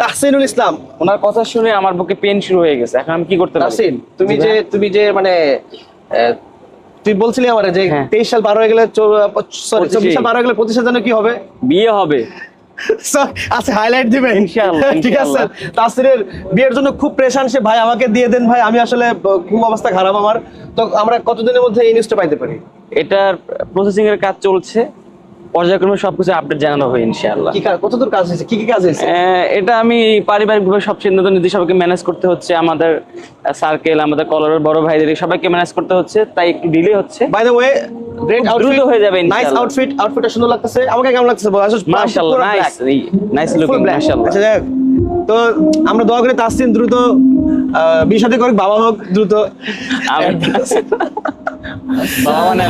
তাহসিনুল ইসলাম, ওনার কথা শুনে আমার বুকে পেন শুরু হয়ে গেছে। এখন আমি কি করতে পারি? তাহসিন, তুমি যে মানে তুই বলছিলি আমারে যে হ্যাঁ। 23 সাল পার হয়ে গেলে, সরি 24 সাল পার হয়ে গেলে 25 সাল জানো কি হবে? বিয়ে হবে আচ্ছা, হাইলাইট দিবেন ইনশাআল্লাহ, ঠিক আছে। ইনশাআল্লাহ। তাসিরের বিয়ের জন্য খুব প্রেশান সে, ভাই আমাকে দিয়ে দেন ভাই, আমি আসলে খুব অবস্থা খারাপ আমার। তো আমরা কতদিনের মধ্যে এই নিউজটা পাইতে পারি? এটার প্রসেসিং এর কাজ চলছে, পর্যায়ক্রমে সবকিছু আপডেট জানানো হবে ইনশাআল্লাহ। কতদূর কাজ হয়েছে, কি কাজ হয়েছে? এটা আমি পারিবারিকভাবে সব সিদ্ধান্ত নিতে, সবাইকে ম্যানেজ করতে হচ্ছে। আমাদের সার্কেল, আমাদের কলরের বড় ভাইদের সবাইকে ম্যানেজ করতে হচ্ছে, তাই একটু ডিলে হচ্ছে। By the way, great outfit, দ্রুত হয়ে যাবে নাইস ইনশাআল্লাহ। আউটফিটটা সুন্দর লাগতেছে। আমাকে কেমন লাগতেছে বল? আসলে মাশাআল্লাহ, নাইস লুকিং মাশাআল্লাহ। আচ্ছা যাক, তো আমরা দোয়া করি তাসিন দ্রুত বিয়ে শাদী করুক, বাবা হোক দ্রুত। বাবা মানে